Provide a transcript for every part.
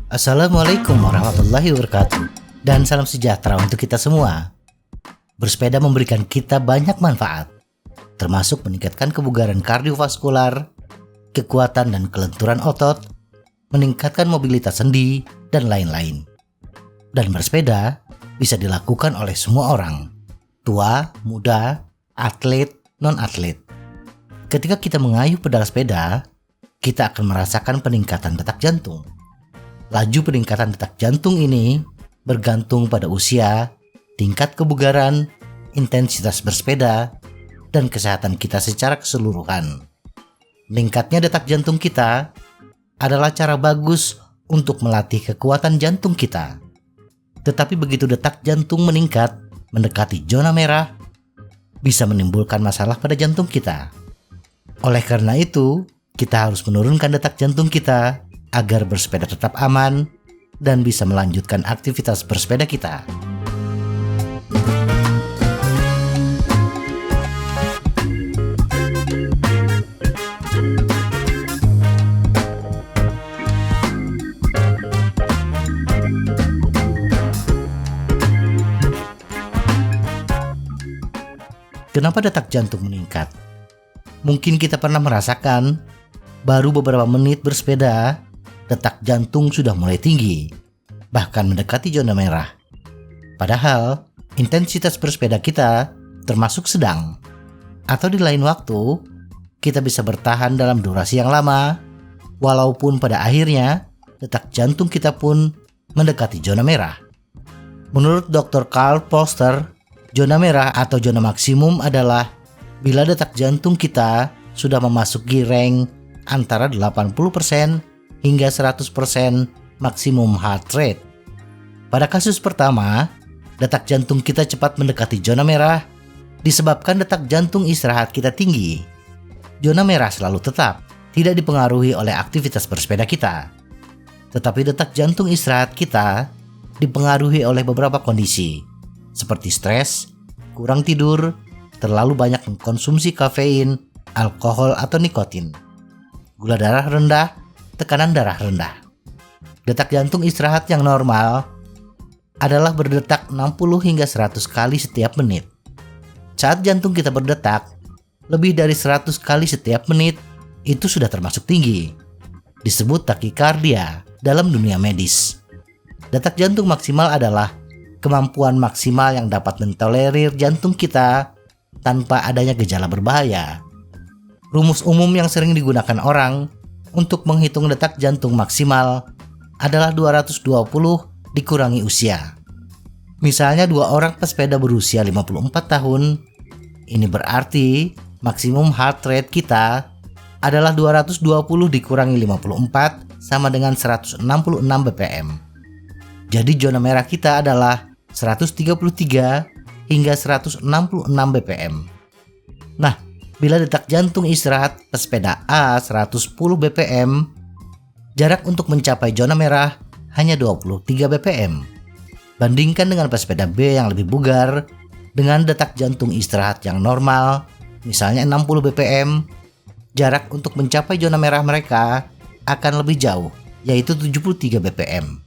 Assalamualaikum warahmatullahi wabarakatuh. Dan salam sejahtera untuk kita semua. Bersepeda memberikan kita banyak manfaat, termasuk meningkatkan kebugaran kardiovaskular, kekuatan dan kelenturan otot, meningkatkan mobilitas sendi, dan lain-lain. Dan bersepeda bisa dilakukan oleh semua orang, tua, muda, atlet, non-atlet. Ketika kita mengayuh pedal sepeda, kita akan merasakan peningkatan detak jantung. Laju peningkatan detak jantung ini bergantung pada usia, tingkat kebugaran, intensitas bersepeda, dan kesehatan kita secara keseluruhan. Meningkatnya detak jantung kita adalah cara bagus untuk melatih kekuatan jantung kita. Tetapi begitu detak jantung meningkat mendekati zona merah, bisa menimbulkan masalah pada jantung kita. Oleh karena itu, kita harus menurunkan detak jantung kita agar bersepeda tetap aman dan bisa melanjutkan aktivitas bersepeda kita. Kenapa detak jantung meningkat? Mungkin kita pernah merasakan baru beberapa menit bersepeda, detak jantung sudah mulai tinggi, bahkan mendekati zona merah. Padahal, intensitas bersepeda kita termasuk sedang. Atau di lain waktu, kita bisa bertahan dalam durasi yang lama, walaupun pada akhirnya detak jantung kita pun mendekati zona merah. Menurut Dr. Carl Foster, zona merah atau zona maksimum adalah bila detak jantung kita sudah memasuki range antara 80% hingga 100% maksimum heart rate. Pada kasus pertama, detak jantung kita cepat mendekati zona merah disebabkan detak jantung istirahat kita tinggi. Zona merah selalu tetap, tidak dipengaruhi oleh aktivitas bersepeda kita. Tetapi detak jantung istirahat kita dipengaruhi oleh beberapa kondisi, seperti stres, kurang tidur, terlalu banyak mengkonsumsi kafein, alkohol atau nikotin, gula darah rendah, tekanan darah rendah. Detak jantung istirahat yang normal adalah berdetak 60 hingga 100 kali setiap menit. Saat jantung kita berdetak lebih dari 100 kali setiap menit, itu sudah termasuk tinggi. Disebut takikardia dalam dunia medis. Detak jantung maksimal adalah kemampuan maksimal yang dapat mentolerir jantung kita tanpa adanya gejala berbahaya. Rumus umum yang sering digunakan orang untuk menghitung detak jantung maksimal adalah 220 dikurangi usia. Misalnya dua orang pesepeda berusia 54 tahun, ini berarti maksimum heart rate kita adalah 220 dikurangi 54 sama dengan 166 bpm. Jadi zona merah kita adalah 133 hingga 166 bpm. Nah, bila detak jantung istirahat pesepeda A 110 bpm, jarak untuk mencapai zona merah hanya 23 bpm. Bandingkan dengan pesepeda B yang lebih bugar dengan detak jantung istirahat yang normal, misalnya 60 bpm, jarak untuk mencapai zona merah mereka akan lebih jauh, yaitu 73 bpm.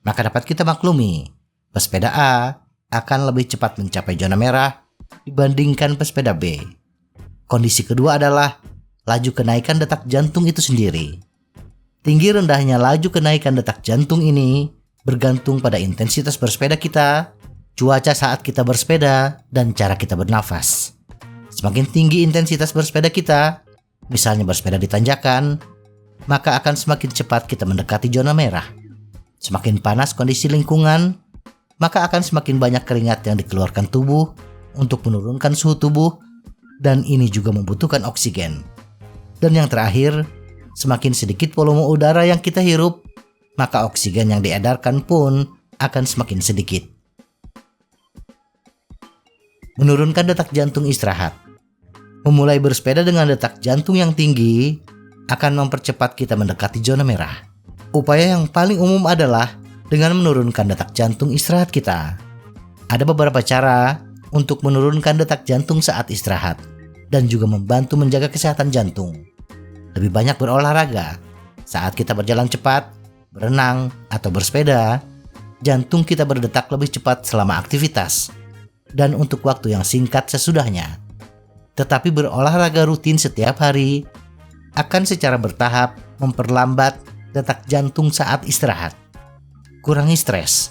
Maka dapat kita maklumi, pesepeda A akan lebih cepat mencapai zona merah dibandingkan pesepeda B. Kondisi kedua adalah laju kenaikan detak jantung itu sendiri. Tinggi rendahnya laju kenaikan detak jantung ini bergantung pada intensitas bersepeda kita, cuaca saat kita bersepeda, dan cara kita bernafas. Semakin tinggi intensitas bersepeda kita, misalnya bersepeda di tanjakan, maka akan semakin cepat kita mendekati zona merah. Semakin panas kondisi lingkungan, maka akan semakin banyak keringat yang dikeluarkan tubuh untuk menurunkan suhu tubuh, dan ini juga membutuhkan oksigen. Dan yang terakhir, semakin sedikit volume udara yang kita hirup, maka oksigen yang diedarkan pun akan semakin sedikit. Menurunkan detak jantung istirahat. Memulai bersepeda dengan detak jantung yang tinggi akan mempercepat kita mendekati zona merah. Upaya yang paling umum adalah dengan menurunkan detak jantung istirahat kita. Ada beberapa cara untuk menurunkan detak jantung saat istirahat. dan juga membantu menjaga kesehatan jantung. Lebih banyak berolahraga. Saat kita berjalan cepat, berenang, atau bersepeda, jantung kita berdetak lebih cepat selama aktivitas dan untuk waktu yang singkat sesudahnya. Tetapi berolahraga rutin setiap hari akan secara bertahap memperlambat detak jantung saat istirahat. Kurangi stres.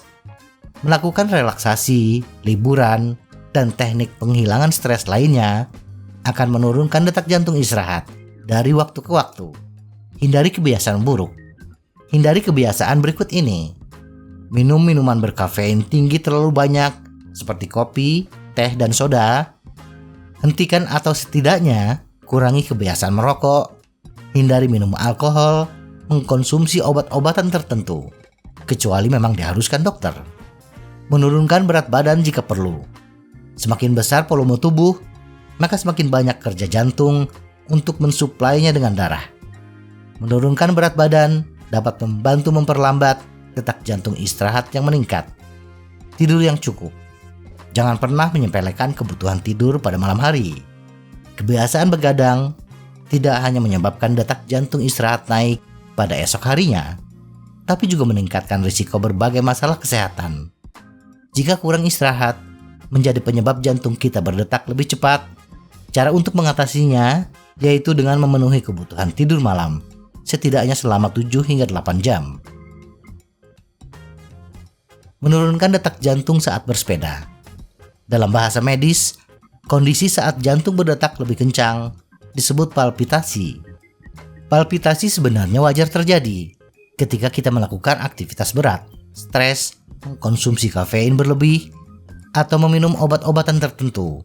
Melakukan relaksasi, liburan, dan teknik penghilangan stres lainnya akan menurunkan detak jantung istirahat dari waktu ke waktu. Hindari kebiasaan buruk. Hindari kebiasaan berikut ini. Minum minuman berkafein tinggi terlalu banyak seperti kopi, teh, dan soda. Hentikan atau setidaknya kurangi kebiasaan merokok. Hindari minum alkohol, mengkonsumsi obat-obatan tertentu, kecuali memang diharuskan dokter. Menurunkan berat badan jika perlu. Semakin besar volume tubuh, maka semakin banyak kerja jantung untuk mensuplainya dengan darah. Menurunkan berat badan dapat membantu memperlambat detak jantung istirahat yang meningkat. Tidur yang cukup. Jangan pernah menyepelekan kebutuhan tidur pada malam hari. Kebiasaan begadang tidak hanya menyebabkan detak jantung istirahat naik pada esok harinya, tapi juga meningkatkan risiko berbagai masalah kesehatan. Jika kurang istirahat menjadi penyebab jantung kita berdetak lebih cepat, cara untuk mengatasinya yaitu dengan memenuhi kebutuhan tidur malam setidaknya selama 7 hingga 8 jam. Menurunkan detak jantung saat bersepeda. Dalam bahasa medis, kondisi saat jantung berdetak lebih kencang disebut palpitasi. Palpitasi sebenarnya wajar terjadi ketika kita melakukan aktivitas berat, stres, mengkonsumsi kafein berlebih, atau meminum obat-obatan tertentu.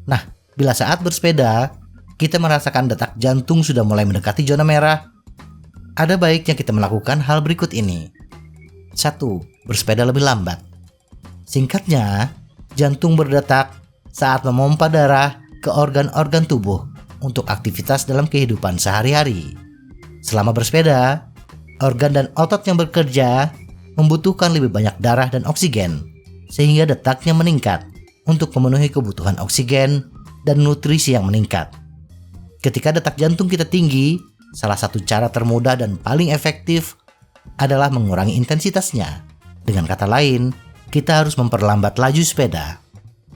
Nah, bila saat bersepeda, kita merasakan detak jantung sudah mulai mendekati zona merah, ada baiknya kita melakukan hal berikut ini. 1. Bersepeda lebih lambat. Singkatnya, jantung berdetak saat memompa darah ke organ-organ tubuh untuk aktivitas dalam kehidupan sehari-hari. Selama bersepeda, organ dan otot yang bekerja membutuhkan lebih banyak darah dan oksigen, sehingga detaknya meningkat untuk memenuhi kebutuhan oksigen dan nutrisi yang meningkat. Ketika detak jantung kita tinggi, salah satu cara termudah dan paling efektif adalah mengurangi intensitasnya. Dengan kata lain, kita harus memperlambat laju sepeda.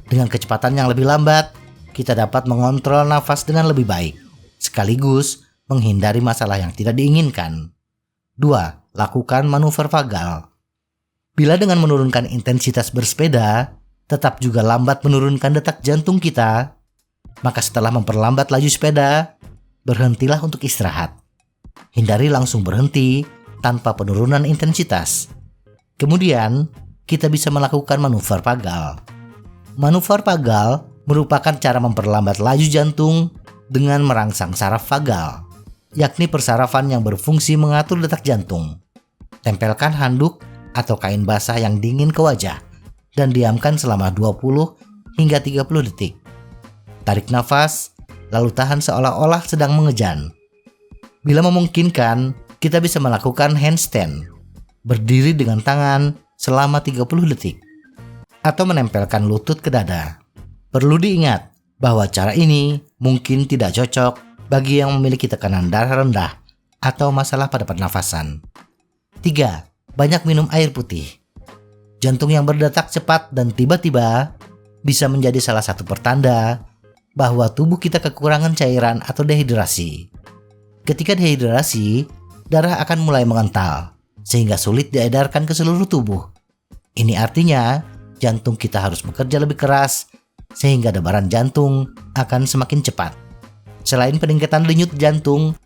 Dengan kecepatan yang lebih lambat, kita dapat mengontrol nafas dengan lebih baik, sekaligus menghindari masalah yang tidak diinginkan. 2. Lakukan manuver vagal. Bila dengan menurunkan intensitas bersepeda, tetap juga lambat menurunkan detak jantung kita, maka setelah memperlambat laju sepeda, berhentilah untuk istirahat. Hindari langsung berhenti tanpa penurunan intensitas. Kemudian, kita bisa melakukan manuver vagal. Manuver vagal merupakan cara memperlambat laju jantung dengan merangsang saraf vagal, yakni persarafan yang berfungsi mengatur detak jantung. Tempelkan handuk atau kain basah yang dingin ke wajah dan diamkan selama 20 hingga 30 detik. Tarik nafas, lalu tahan seolah-olah sedang mengejan. Bila memungkinkan, kita bisa melakukan handstand, berdiri dengan tangan selama 30 detik, atau menempelkan lutut ke dada. Perlu diingat bahwa cara ini mungkin tidak cocok bagi yang memiliki tekanan darah rendah atau masalah pada pernafasan. 3. Banyak minum air putih. Jantung yang berdetak cepat dan tiba-tiba bisa menjadi salah satu pertanda bahwa tubuh kita kekurangan cairan atau dehidrasi. Ketika dehidrasi, darah akan mulai mengental sehingga sulit diedarkan ke seluruh tubuh. Ini artinya jantung kita harus bekerja lebih keras sehingga debaran jantung akan semakin cepat. Selain peningkatan denyut jantung,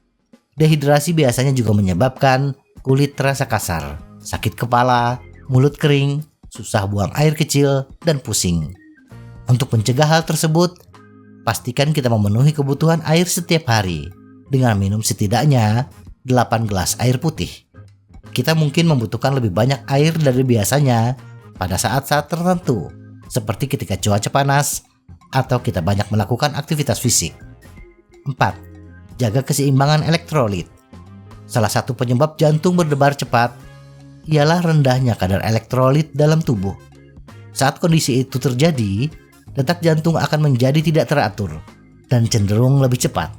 dehidrasi biasanya juga menyebabkan kulit terasa kasar, sakit kepala, mulut kering, susah buang air kecil, dan pusing. Untuk mencegah hal tersebut, pastikan kita memenuhi kebutuhan air setiap hari dengan minum setidaknya 8 gelas air putih. Kita mungkin membutuhkan lebih banyak air dari biasanya pada saat-saat tertentu, seperti ketika cuaca panas atau kita banyak melakukan aktivitas fisik. 4. Jaga keseimbangan elektrolit. Salah satu penyebab jantung berdebar cepat ialah rendahnya kadar elektrolit dalam tubuh. Saat kondisi itu terjadi, detak jantung akan menjadi tidak teratur dan cenderung lebih cepat.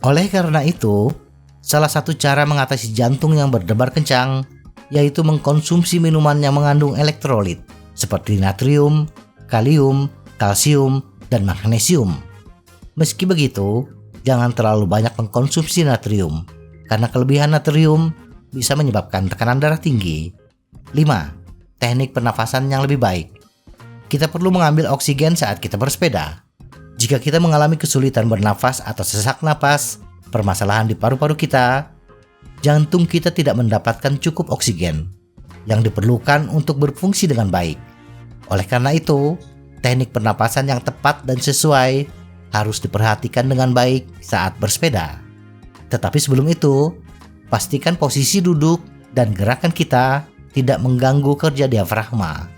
Oleh karena itu, salah satu cara mengatasi jantung yang berdebar kencang yaitu mengkonsumsi minuman yang mengandung elektrolit seperti natrium, kalium, kalsium, dan magnesium. Meski begitu, jangan terlalu banyak mengkonsumsi natrium karena kelebihan natrium bisa menyebabkan tekanan darah tinggi. 5. Teknik pernafasan yang lebih baik. Kita perlu mengambil oksigen saat kita bersepeda. Jika kita mengalami kesulitan bernafas atau sesak napas, permasalahan di paru-paru kita, jantung kita tidak mendapatkan cukup oksigen yang diperlukan untuk berfungsi dengan baik. Oleh karena itu, teknik pernapasan yang tepat dan sesuai harus diperhatikan dengan baik saat bersepeda. Tetapi sebelum itu, pastikan posisi duduk dan gerakan kita tidak mengganggu kerja diafragma.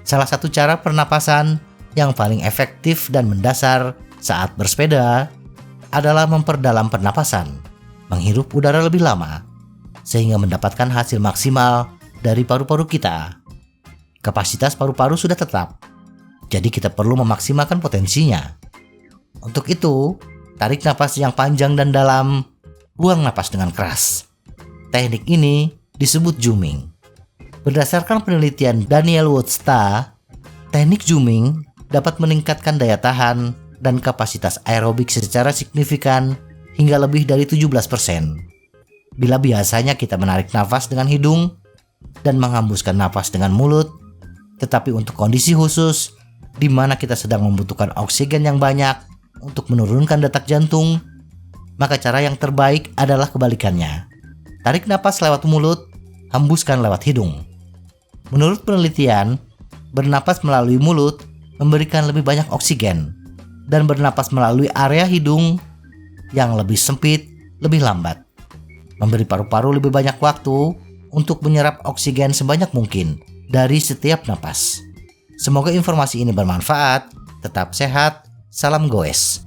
Salah satu cara pernapasan yang paling efektif dan mendasar saat bersepeda adalah memperdalam pernapasan, menghirup udara lebih lama, sehingga mendapatkan hasil maksimal dari paru-paru kita. Kapasitas paru-paru sudah tetap, jadi kita perlu memaksimalkan potensinya. Untuk itu, tarik napas yang panjang dan dalam, buang napas dengan keras. Teknik ini disebut zooming. Berdasarkan penelitian Daniel Woodsta, teknik zooming dapat meningkatkan daya tahan dan kapasitas aerobik secara signifikan hingga lebih dari 17%. Bila biasanya kita menarik nafas dengan hidung dan menghembuskan nafas dengan mulut, tetapi untuk kondisi khusus di mana kita sedang membutuhkan oksigen yang banyak untuk menurunkan detak jantung, maka cara yang terbaik adalah kebalikannya. Tarik napas lewat mulut, hembuskan lewat hidung. Menurut penelitian, bernapas melalui mulut memberikan lebih banyak oksigen dan bernapas melalui area hidung yang lebih sempit lebih lambat, memberi paru-paru lebih banyak waktu untuk menyerap oksigen sebanyak mungkin dari setiap napas. Semoga informasi ini bermanfaat. Tetap sehat. Salam goes.